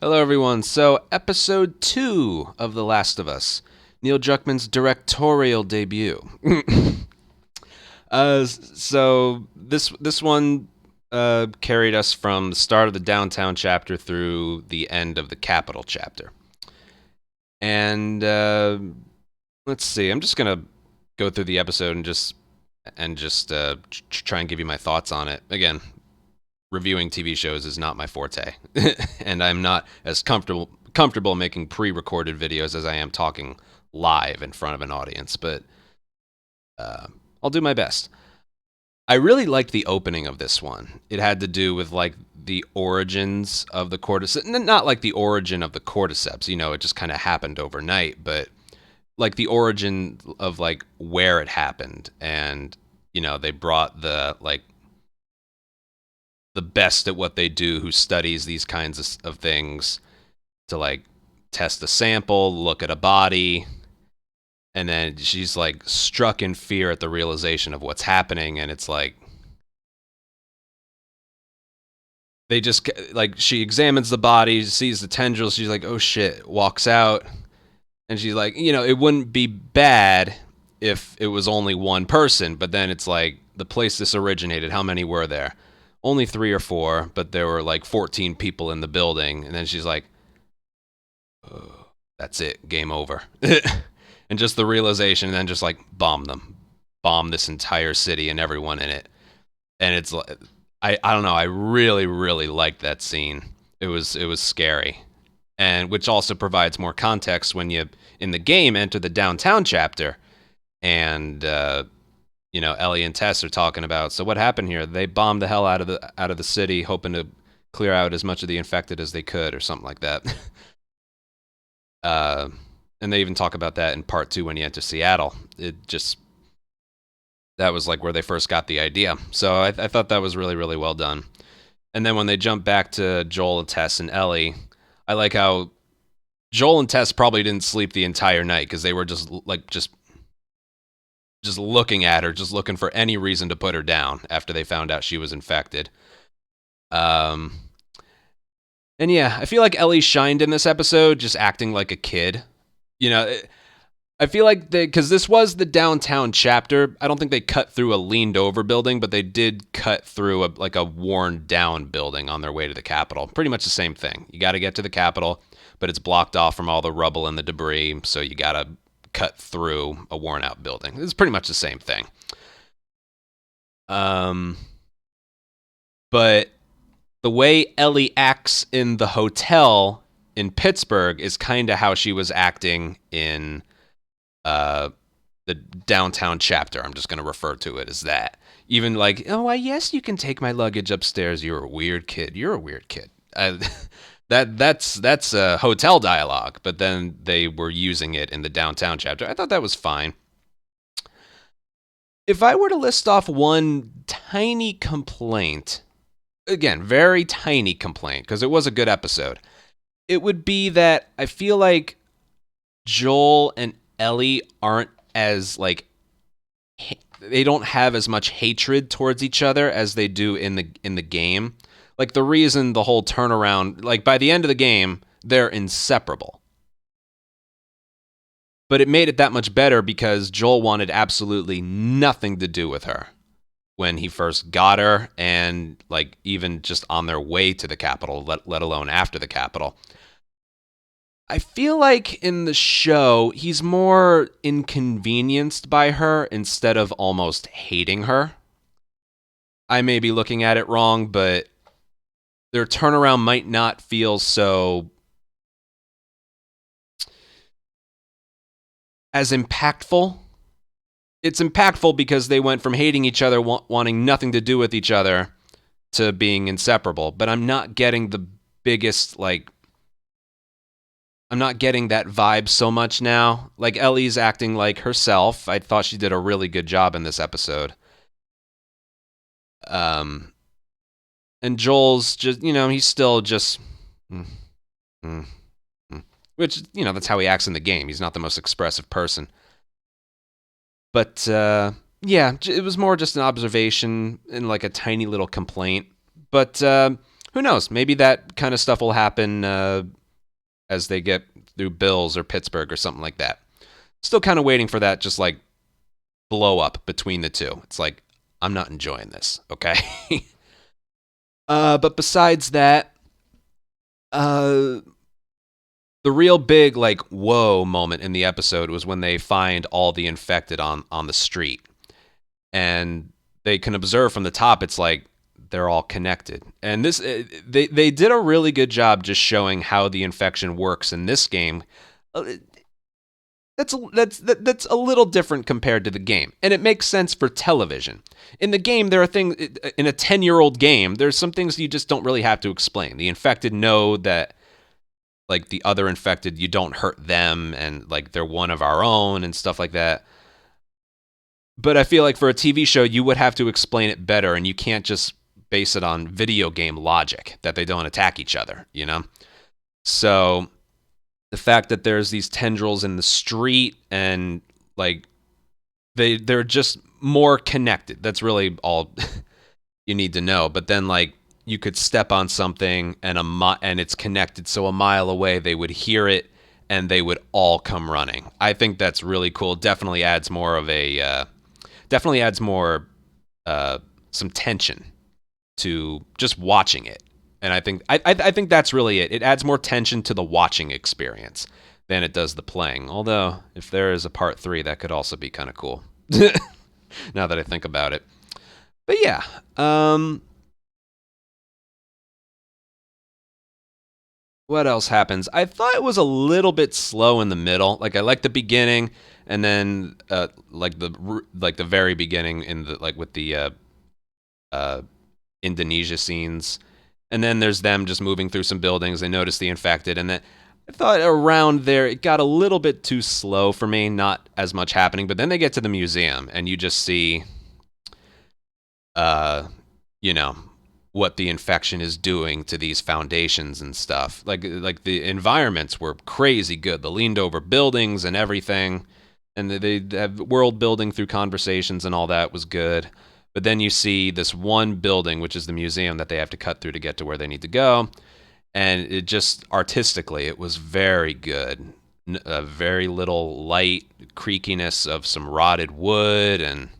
Hello, everyone. So, episode 2 of The Last of Us, Neil Druckmann's directorial debut. This one carried us from the start of the downtown chapter through the end of the capital chapter. And let's see. I'm just gonna go through the episode and try and give you my thoughts on it. Again, reviewing TV shows is not my forte, and I'm not as comfortable making pre-recorded videos as I am talking live in front of an audience. But I'll do my best. I really liked the opening of this one. It had to do with like the origins of the cordyceps, not like the origin of the cordyceps. It just kind of happened overnight, but like the origin of like where it happened, and they brought the best at what they do who studies these kinds of things to like test a sample, look at a body, and then she's like struck in fear at the realization of what's happening. And it's like they just like she examines the body, sees the tendrils, she's like, oh shit, walks out. And she's like, it wouldn't be bad if it was only one person, but then it's like the place this originated, how many were there? Only 3 or 4, but there were like 14 people in the building. And then she's like, oh, that's it, game over. And just the realization, and then just like bomb this entire city and everyone in it. And it's like, I don't know, I really, really liked that scene. It was scary. And which also provides more context when you, in the game, enter the downtown chapter. And Ellie and Tess are talking about, so what happened here? They bombed the hell out of the city, hoping to clear out as much of the infected as they could, or something like that. And they even talk about that in part 2 when you enter Seattle. That was like where they first got the idea. So I thought that was really, really well done. And then when they jump back to Joel and Tess and Ellie, I like how Joel and Tess probably didn't sleep the entire night because they were just looking at her, just looking for any reason to put her down after they found out she was infected. And yeah, I feel like Ellie shined in this episode, just acting like a kid. I feel like because this was the downtown chapter, I don't think they cut through a leaned over building, but they did cut through a worn down building on their way to the Capitol. Pretty much the same thing. You got to get to the Capitol, but it's blocked off from all the rubble and the debris, so you got to cut through a worn out building. It's pretty much the same thing. But the way Ellie acts in the hotel in Pittsburgh is kind of how she was acting in the downtown chapter. I'm just going to refer to it as that. Even like, oh, yes, you can take my luggage upstairs. You're a weird kid. You're a weird kid. That's a hotel dialogue, but then they were using it in the downtown chapter. I thought that was fine. If I were to list off one tiny complaint, again, very tiny complaint, because it was a good episode, it would be that I feel like Joel and Ellie aren't as like they don't have as much hatred towards each other as they do in the game. Like the reason the whole turnaround, like by the end of the game, they're inseparable. But it made it that much better because Joel wanted absolutely nothing to do with her when he first got her, and like even just on their way to the Capitol, let alone after the Capitol. I feel like in the show, he's more inconvenienced by her instead of almost hating her. I may be looking at it wrong, but their turnaround might not feel so as impactful. It's impactful because they went from hating each other, wanting nothing to do with each other, to being inseparable. But I'm not getting the biggest, I'm not getting that vibe so much now. Like, Ellie's acting like herself. I thought she did a really good job in this episode. And Joel's just, he's still just... Which, that's how he acts in the game. He's not the most expressive person. But, yeah, it was more just an observation and like a tiny little complaint. But Who knows? Maybe that kind of stuff will happen as they get through Bills or Pittsburgh or something like that. Still kind of waiting for that, just like blow up between the two. It's like, I'm not enjoying this, okay? But besides that, the real big, like, whoa moment in the episode was when they find all the infected on the street. And they can observe from the top, it's like they're all connected. And this, they did a really good job just showing how the infection works in this game. That's a little different compared to the game, and it makes sense for television. In the game, there are things in a 10-year-old game. There's some things you just don't really have to explain. The infected know that, like, the other infected, you don't hurt them, and like they're one of our own and stuff like that. But I feel like for a TV show, you would have to explain it better, and you can't just base it on video game logic that they don't attack each other, you know? So the fact that there's these tendrils in the street and like they're just more connected. That's really all you need to know. But then like you could step on something and and it's connected, so a mile away they would hear it and they would all come running. I think that's really cool. Definitely adds more of a some tension to just watching it. And I think that's really it. It adds more tension to the watching experience than it does the playing. Although, if there is a part 3, that could also be kind of cool. Now that I think about it. But yeah, what else happens? I thought it was a little bit slow in the middle. Like I liked the beginning, and then like the very beginning in the like with the Indonesia scenes. And then there's them just moving through some buildings. They notice the infected. And then I thought around there, it got a little bit too slow for me. Not as much happening. But then they get to the museum and you just see, you know, what the infection is doing to these foundations and stuff. Like the environments were crazy good. The leaned over buildings and everything. And they have world building through conversations and all that was good. But then you see this one building, which is the museum that they have to cut through to get to where they need to go. And it just, artistically, it was very good. Very little light creakiness of some rotted wood and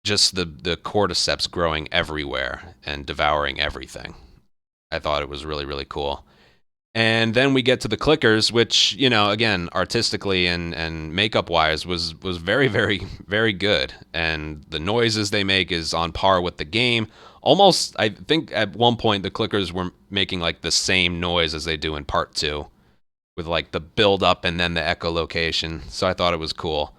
just the cordyceps growing everywhere and devouring everything. I thought it was really, really cool. And then we get to the clickers, which, you know, again, artistically and makeup-wise was very, very, very good. And the noises they make is on par with the game. Almost, I think at one point the clickers were making like the same noise as they do in part 2 with like the build-up and then the echolocation. So I thought it was cool.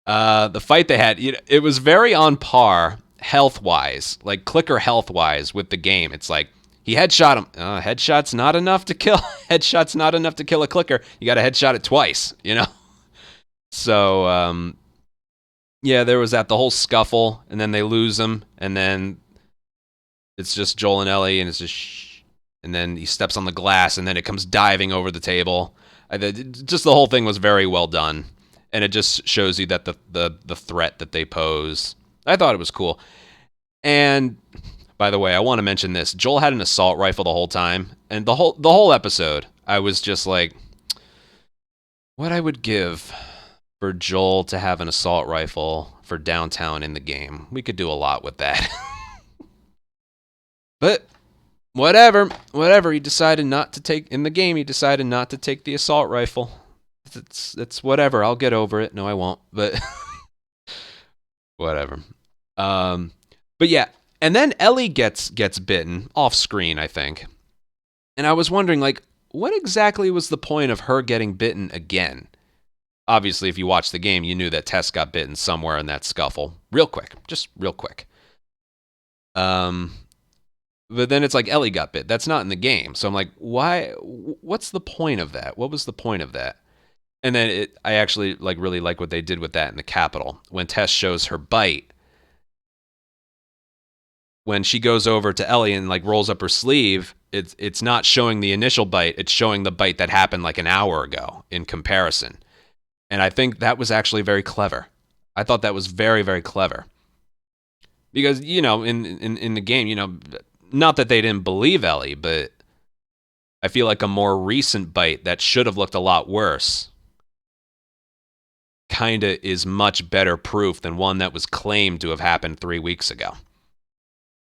The fight they had, it was very on par health-wise, like clicker health-wise with the game. It's like, he headshot him. Headshot's not enough to kill. Headshot's not enough to kill a clicker. You got to headshot it twice, you know? So, yeah, there was that, the whole scuffle, and then they lose him, and then it's just Joel and Ellie, and it's just shh. And then he steps on the glass, and then it comes diving over the table. Just the whole thing was very well done, and it just shows you that the threat that they pose. I thought it was cool. And by the way, I want to mention this. Joel had an assault rifle the whole time, and the whole episode, I was just like, what I would give for Joel to have an assault rifle for downtown in the game. We could do a lot with that. But whatever, he decided not to take in the game. He decided not to take the assault rifle. It's whatever. I'll get over it. No, I won't. But whatever. But yeah. And then Ellie gets bitten off screen, I think. And I was wondering, like, what exactly was the point of her getting bitten again? Obviously, if you watched the game, you knew that Tess got bitten somewhere in that scuffle. Just real quick. But then it's like Ellie got bit. That's not in the game. So I'm like, why? What's the point of that? What was the point of that? And then I actually really like what they did with that in the Capitol. When Tess shows her bite, when she goes over to Ellie and like rolls up her sleeve, it's not showing the initial bite. It's showing the bite that happened like an hour ago in comparison. And I think that was actually very clever. I thought that was very, very clever. Because, in the game, not that they didn't believe Ellie, but I feel like a more recent bite that should have looked a lot worse kind of is much better proof than one that was claimed to have happened 3 weeks ago.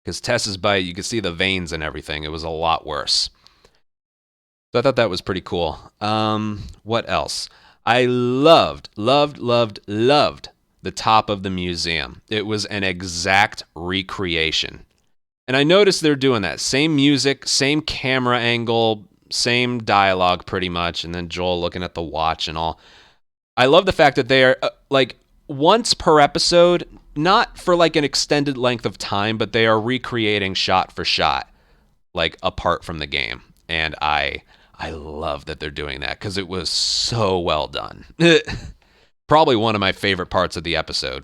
Because Tess's bite, you could see the veins and everything. It was a lot worse. So I thought that was pretty cool. What else? I loved the top of the museum. It was an exact recreation. And I noticed they're doing that. Same music, same camera angle, same dialogue pretty much, and then Joel looking at the watch and all. I love the fact that they are like once per episode, not for like an extended length of time, but they are recreating shot for shot, like apart from the game. And I love that they're doing that because it was so well done. Probably one of my favorite parts of the episode,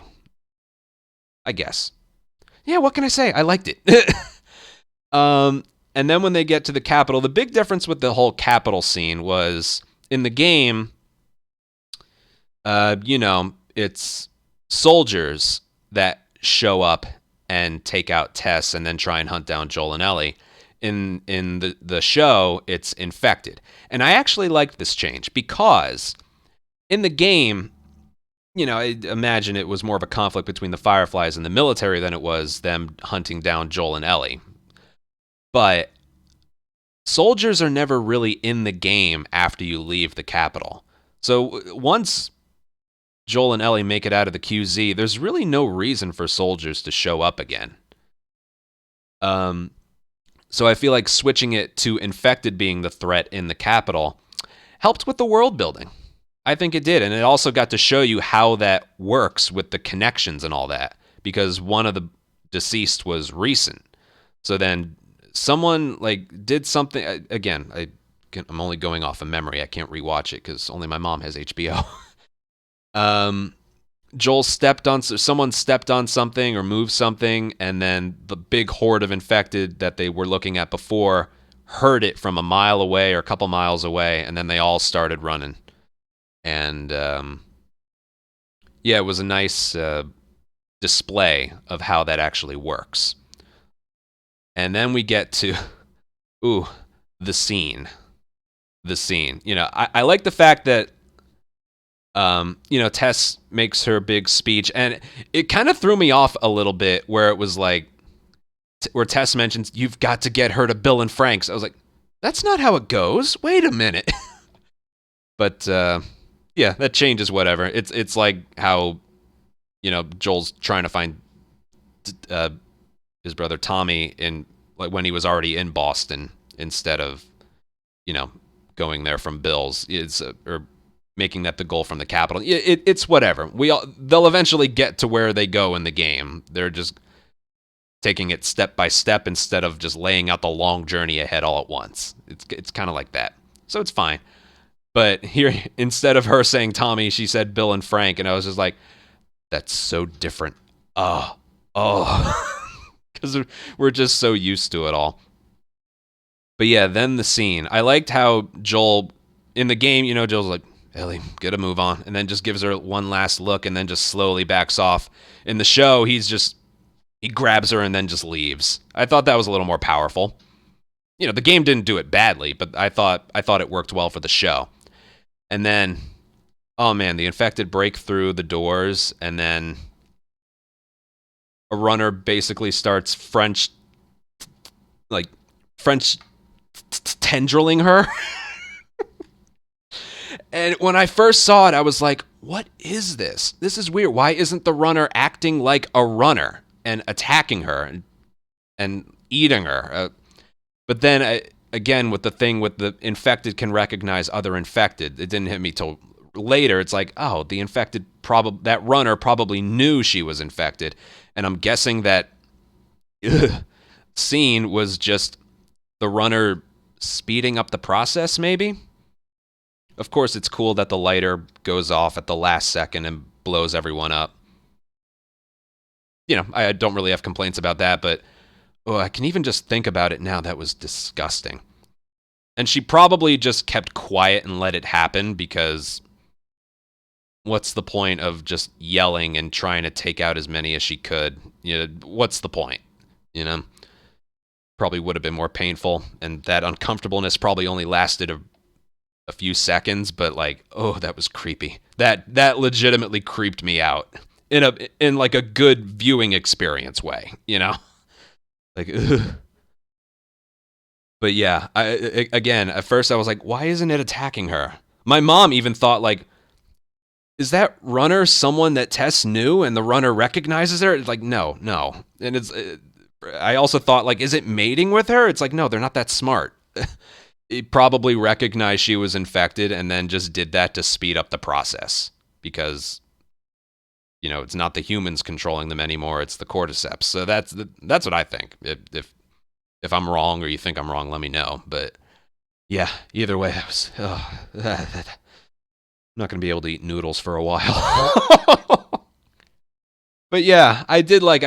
I guess. Yeah, what can I say? I liked it. And then when they get to the Capitol, the big difference with the whole Capitol scene was in the game, it's soldiers that show up and take out Tess and then try and hunt down Joel and Ellie. In the show, it's infected. And I actually liked this change because in the game, I imagine it was more of a conflict between the Fireflies and the military than it was them hunting down Joel and Ellie. But soldiers are never really in the game after you leave the Capitol. So once Joel and Ellie make it out of the QZ, there's really no reason for soldiers to show up again. So I feel like switching it to infected being the threat in the Capitol helped with the world building. I think it did, and it also got to show you how that works with the connections and all that, because one of the deceased was recent. So then someone did something. Again, I'm only going off of memory. I can't rewatch it because only my mom has HBO. Someone stepped on something or moved something, and then the big horde of infected that they were looking at before heard it from a mile away or a couple miles away, and then they all started running. And it was a nice display of how that actually works. And then we get to, the scene. The scene. I like the fact that Tess makes her big speech, and it kind of threw me off a little bit where it was like, where Tess mentions, you've got to get her to Bill and Frank's. I was like, that's not how it goes. Wait a minute. But, that changes whatever. It's like how, Joel's trying to find his brother Tommy when he was already in Boston instead of, going there from Bill's. Or making that the goal from the Capitol. It's whatever. They'll eventually get to where they go in the game. They're just taking it step by step instead of just laying out the long journey ahead all at once. It's kind of like that. So it's fine. But here, instead of her saying Tommy, she said Bill and Frank, and I was just like, that's so different. Because we're just so used to it all. But yeah, then the scene. I liked how Joel, in the game, Joel's like, Ellie, get a move on, and then just gives her one last look and then just slowly backs off. In the show, he grabs her and then just leaves. I thought that was a little more powerful. The game didn't do it badly, but I thought it worked well for the show. And then, oh man, the infected break through the doors, and then a runner basically starts French tendriling her. And when I first saw it, I was like, what is this? This is weird. Why isn't the runner acting like a runner and attacking her and eating her? But then, again, with the thing with the infected can recognize other infected, it didn't hit me till later. It's like, oh, the infected, that runner probably knew she was infected. And I'm guessing that scene was just the runner speeding up the process, maybe? Of course, it's cool that the lighter goes off at the last second and blows everyone up. I don't really have complaints about that, but I can even just think about it now. That was disgusting. And she probably just kept quiet and let it happen because what's the point of just yelling and trying to take out as many as she could? What's the point? You know, probably would have been more painful, and that uncomfortableness probably only lasted a few seconds, but like, oh, that was creepy. That legitimately creeped me out in like a good viewing experience way, like, ugh. But yeah, again, at first I was like, why isn't it attacking her? My mom even thought like, is that runner someone that Tess knew and the runner recognizes her? It's like, no, no. And I also thought like, is it mating with her? It's like, no, they're not that smart. He probably recognized she was infected and then just did that to speed up the process because it's not the humans controlling them anymore, it's the cordyceps. So that's what I think. If I'm wrong or you think I'm wrong, let me know. But yeah, either way, I was I'm not going to be able to eat noodles for a while. But yeah, I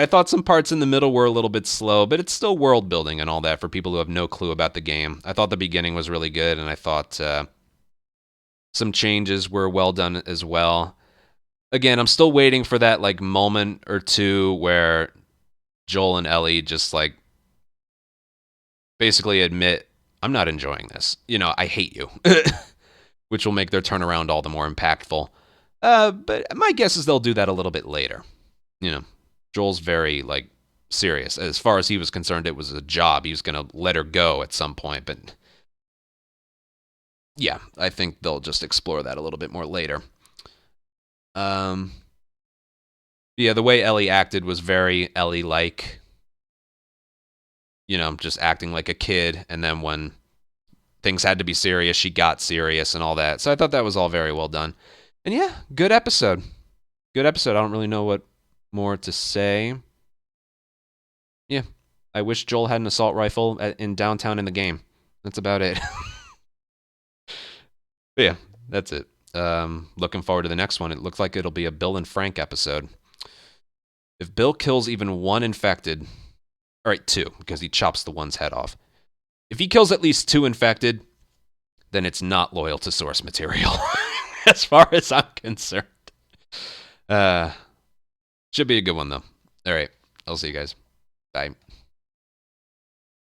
thought some parts in the middle were a little bit slow, but it's still world building and all that for people who have no clue about the game. I thought the beginning was really good, and I thought some changes were well done as well. Again, I'm still waiting for that like moment or two where Joel and Ellie just like basically admit, I'm not enjoying this. I hate you, which will make their turnaround all the more impactful. But my guess is they'll do that a little bit later. Joel's very like serious. As far as he was concerned, it was a job. He was going to let her go at some point. But yeah, I think they'll just explore that a little bit more later. Yeah, the way Ellie acted was very Ellie-like. Just acting like a kid. And then when things had to be serious, she got serious and all that. So I thought that was all very well done. And yeah, good episode. Good episode. I don't really know what more to say. Yeah, I wish Joel had an assault rifle in downtown in the game. That's about it. But yeah, that's it. Looking forward to the next one. It looks like it'll be a Bill and Frank episode. If Bill kills even one infected, all right, two, because he chops the one's head off. If he kills at least two infected, then it's not loyal to source material, as far as I'm concerned. Should be a good one, though. All right, I'll see you guys. Bye.